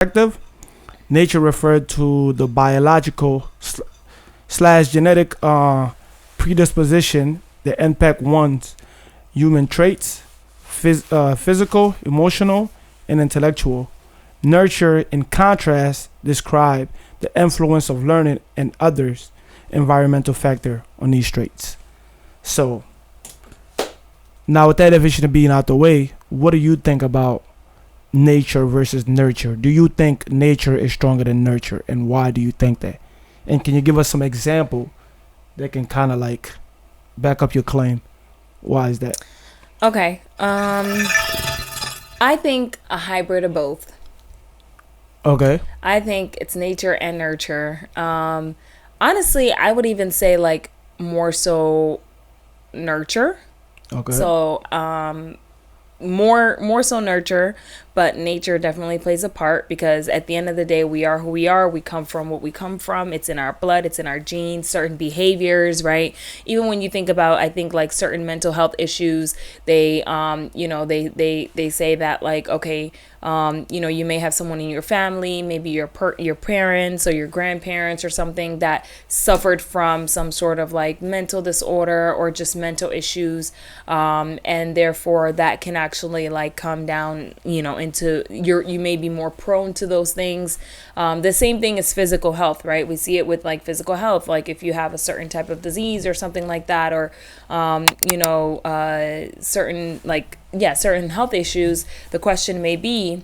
perspective, nature referred to the biological slash genetic predisposition that impact one's human traits, physical, emotional, and intellectual. Nurture, in contrast, describe the influence of learning and others' environmental factor on these traits. So, now with that definition being out the way, what do you think about nature versus nurture? Do you think nature is stronger than nurture, and why do you think that? And can you give us some example that can kind of like back up your claim? Why is that? Okay. I think a hybrid of both. Okay. I think it's nature and nurture. Honestly, I would even say like more so nurture. Okay. So, more so nurture, but nature definitely plays a part, because at the end of the day, we are who we are. We come from what we come from. It's in our blood, it's in our genes, certain behaviors, right? Even when you think about, I think like certain mental health issues, they they say that like, okay, you may have someone in your family, maybe your parents or your grandparents or something that suffered from some sort of like mental disorder or just mental issues, and therefore that can actually like come down, into you may be more prone to those things. The same thing as physical health, right? We see it with like physical health, like if you have a certain type of disease or something like that, or certain health issues, the question may be,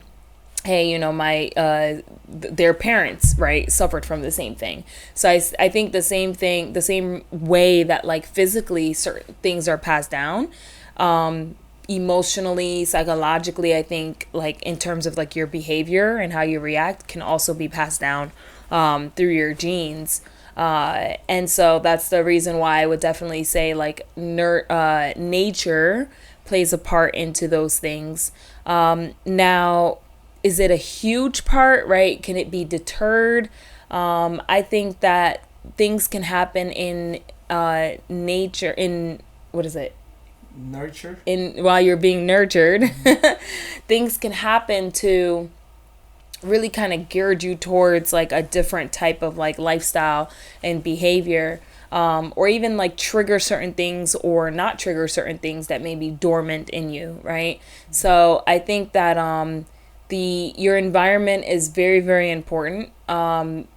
hey, my their parents, right, suffered from the same thing. So I think the same way that like physically certain things are passed down, emotionally, psychologically, I think like in terms of like your behavior and how you react can also be passed down through your genes. And so that's the reason why I would definitely say like nature plays a part into those things. Now, is it a huge part, right? Can it be deterred? I think that things can happen in nature, in, what is it? Nurture. While you're being nurtured, things can happen to really kind of gear you towards like a different type of like lifestyle and behavior, or even like trigger certain things or not trigger certain things that may be dormant in you, right? So I think that your environment is very, very important.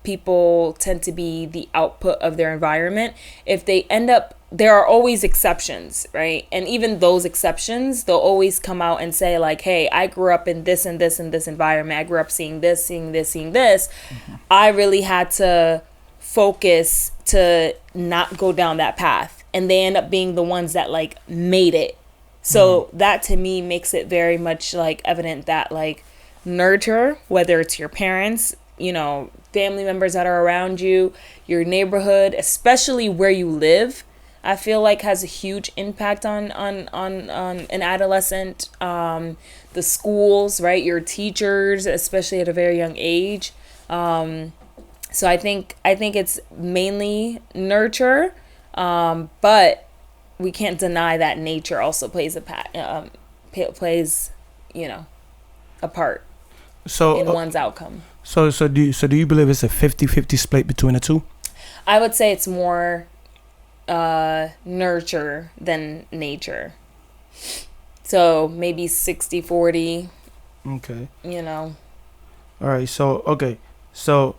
People tend to be the output of their environment. If they end up, there are always exceptions, right? And even those exceptions, they'll always come out and say like, hey, I grew up in this and this and this environment. I grew up seeing this, seeing this, seeing this. Mm-hmm. I really had to focus to not go down that path. And they end up being the ones that like made it. So that to me makes it very much like evident that like nurture, whether it's your parents, family members that are around you, your neighborhood, especially where you live, I feel like has a huge impact on an adolescent. The schools, right? Your teachers, especially at a very young age. So I think it's mainly nurture, but we can't deny that nature also plays a part, in one's outcome. So do you believe it's a 50-50 split between the two? I would say it's more nurture than nature. So maybe 60-40. Okay. All right. So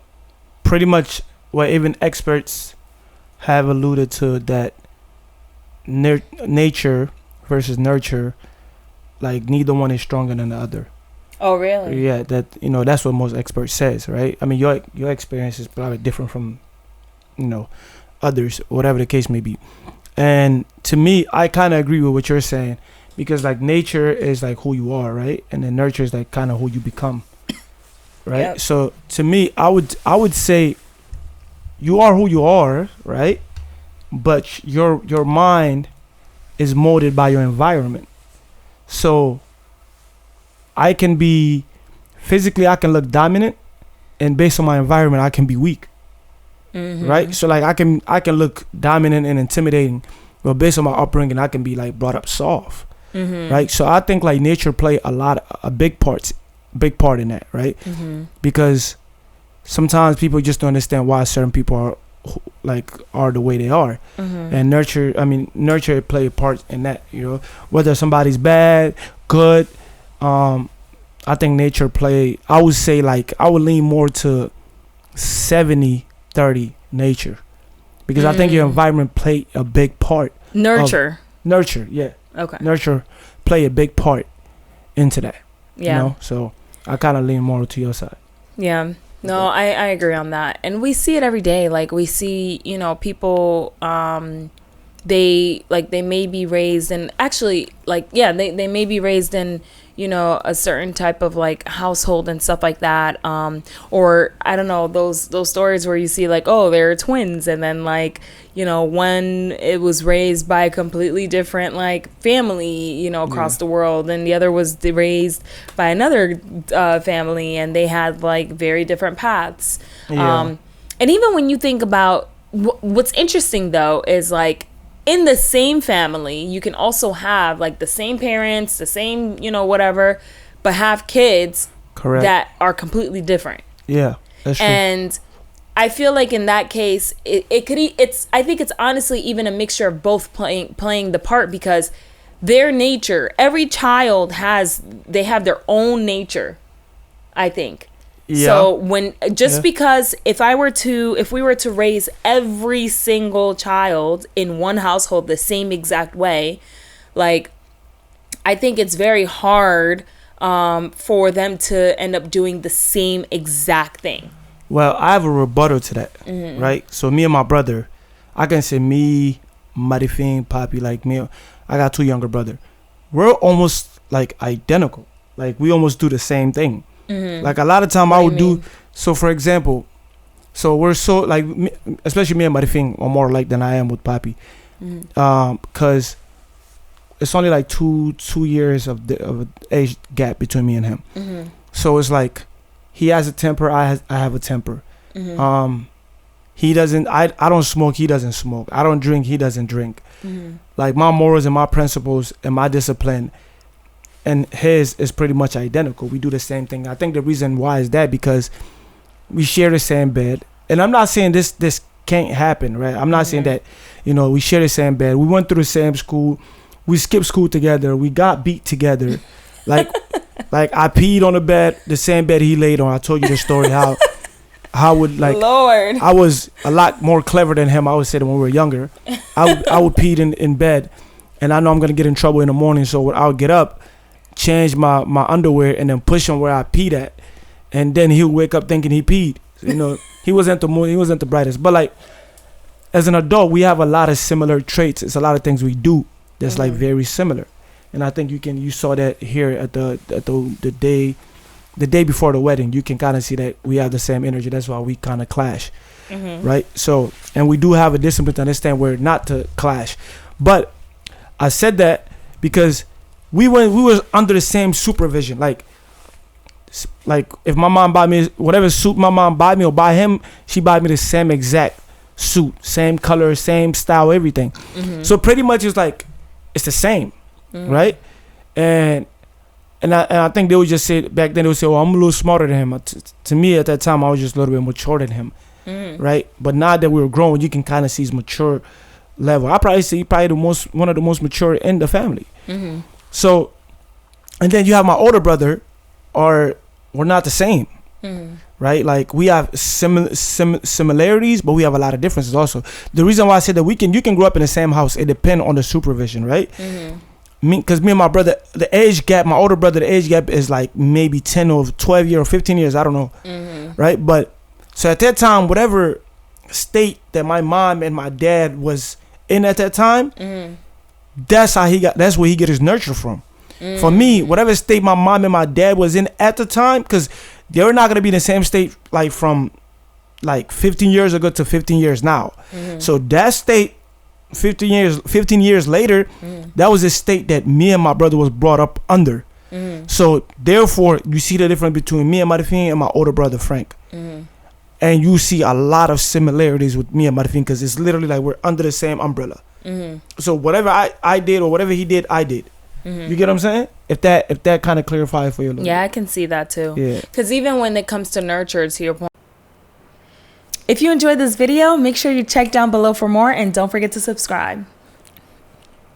pretty much what even experts have alluded to, that nature versus nurture, like neither one is stronger than the other. Oh, really? Yeah, that's what most experts says, right? I mean, your experience is probably different from, others, whatever the case may be. And to me, I kind of agree with what you're saying, because like nature is like who you are, right? And then nurture is like kind of who you become, right? Yep. So to me, I would say you are who you are, right? But your mind is molded by your environment. So I can be physically, I can look dominant, and based on my environment, I can be weak. Mm-hmm. Right? So like I can look dominant and intimidating, but based on my upbringing, I can be like brought up soft. Mm-hmm. Right? So I think like nature play a big parts big part in that, right? Because sometimes people just don't understand why certain people are the way they are, and nurture play a part in that. Whether somebody's bad, good, I think nature play. I would say I would lean more to 70-30 nature, because I think your environment play a big part. Nurture, yeah. Okay. Nurture play a big part into that. Yeah. So I kind of lean more to your side. Yeah. No, I agree on that. And we see it every day. We see, people, they may be raised in, actually, they may be raised in, a certain type of household and stuff like that. Or I don't know, those stories where you see oh, they're twins, and then one, it was raised by a completely different family, across the world, and the other was raised by another family, and they had very different paths. And even when you think about what's interesting though is in the same family, you can also have the same parents, the same, whatever, but have kids Correct. that are completely different. Yeah, that's true. And I feel in that case, I think it's honestly even a mixture of both playing the part, because their nature, every child have their own nature, I think. Yeah. So because if we were to raise every single child in one household the same exact way, I think it's very hard for them to end up doing the same exact thing. Well, I have a rebuttal to that, right? So me and my brother, I can say me, Marifin, Papi, me, I got 2 younger brothers. We're almost identical. We almost do the same thing. A lot of time I would do. So for example, so we're so especially me and Marifin are more alike than I am with Papi, because it's only 2 years of age gap between me and him. So it's he has a temper, I have a temper. He doesn't. I don't smoke, he doesn't smoke. I don't drink, he doesn't drink. My morals and my principles and my discipline and his is pretty much identical. We do the same thing. I think the reason why is that because we share the same bed. And I'm not saying this can't happen, right? I'm not saying that, we share the same bed. We went through the same school. We skipped school together. We got beat together. I peed on the bed, the same bed he laid on. I told you the story how would Lord. I was a lot more clever than him, I would say, when we were younger. I would pee in bed, and I know I'm gonna get in trouble in the morning, so I would get up, change my underwear, and then push him where I peed at, and then he'll wake up thinking he peed. He wasn't the brightest, but as an adult, we have a lot of similar traits. It's a lot of things we do that's very similar, and I think you saw that here at the day before the wedding. You can kind of see that we have the same energy. That's why we kind of clash, right? So, and we do have a discipline to understand where not to clash. But I said that because we were under the same supervision. If my mom buy me whatever suit my mom buy me or buy him, she buy me the same exact suit, same color, same style, everything. So pretty much it's the same, right? And I think they would just say back then, they would say, "Oh, I'm a little smarter than him." To me at that time, I was just a little bit mature than him, right? But now that we were growing, you can kind of see his mature level. I probably say one of the most mature in the family. So, and then you have my older brother, we're not the same, right? We have similarities, but we have a lot of differences also. The reason why I said that you can grow up in the same house, it depends on the supervision, right? Because me and my brother, my older brother, the age gap is maybe 10 or 12 years or 15 years, I don't know, right? But so at that time, whatever state that my mom and my dad was in at that time, that's where he get his nurture from. For me, whatever state my mom and my dad was in at the time, because they were not going to be in the same state from 15 years ago to 15 years now. So that state 15 years later, that was the state that me and my brother was brought up under. So therefore, you see the difference between me and Marifin and my older brother Frank. And you see a lot of similarities with me and Marifin, because it's literally we're under the same umbrella. So whatever I did or whatever he did, I did. You get what I'm saying? If that kind of clarifies for you a little Yeah, bit. I can see that too. Yeah. Because even when it comes to nurture, to your point. If you enjoyed this video, make sure you check down below for more and don't forget to subscribe.